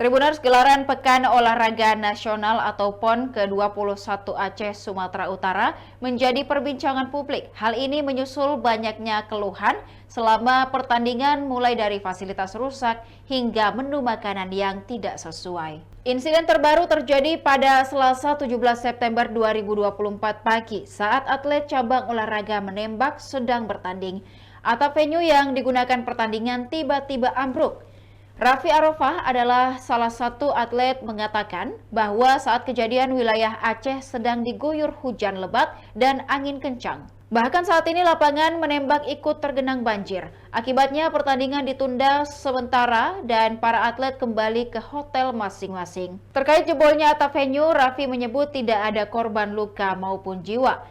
Tribuners, gelaran Pekan Olahraga Nasional atau PON ke-21 Aceh Sumatera Utara menjadi perbincangan publik. Hal ini menyusul banyaknya keluhan selama pertandingan mulai dari fasilitas rusak hingga menu makanan yang tidak sesuai. Insiden terbaru terjadi pada Selasa 17 September 2024 pagi saat atlet cabang olahraga menembak sedang bertanding. Atap venue yang digunakan pertandingan tiba-tiba ambruk. Raffi Arafah adalah salah satu atlet mengatakan bahwa saat kejadian wilayah Aceh sedang diguyur hujan lebat dan angin kencang. Bahkan saat ini lapangan menembak ikut tergenang banjir. Akibatnya pertandingan ditunda sementara dan para atlet kembali ke hotel masing-masing. Terkait jebolnya atap venue, Raffi menyebut tidak ada korban luka maupun jiwa.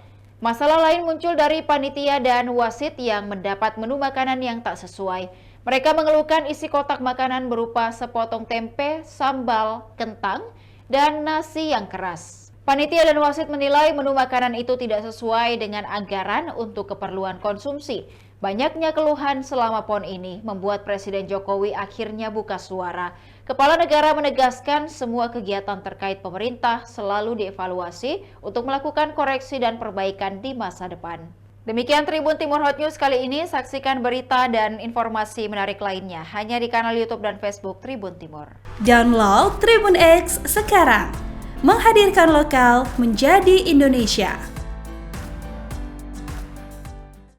Masalah lain muncul dari panitia dan wasit yang mendapat menu makanan yang tak sesuai. Mereka mengeluhkan isi kotak makanan berupa sepotong tempe, sambal, kentang, dan nasi yang keras. Panitia dan wasit menilai menu makanan itu tidak sesuai dengan anggaran untuk keperluan konsumsi. Banyaknya keluhan selama PON ini membuat Presiden Jokowi akhirnya buka suara. Kepala negara menegaskan semua kegiatan terkait pemerintah selalu dievaluasi untuk melakukan koreksi dan perbaikan di masa depan. Demikian Tribun Timur Hot News kali ini. Saksikan berita dan informasi menarik lainnya hanya di kanal YouTube dan Facebook Tribun Timur. Download Tribun X sekarang. Menghadirkan lokal menjadi Indonesia.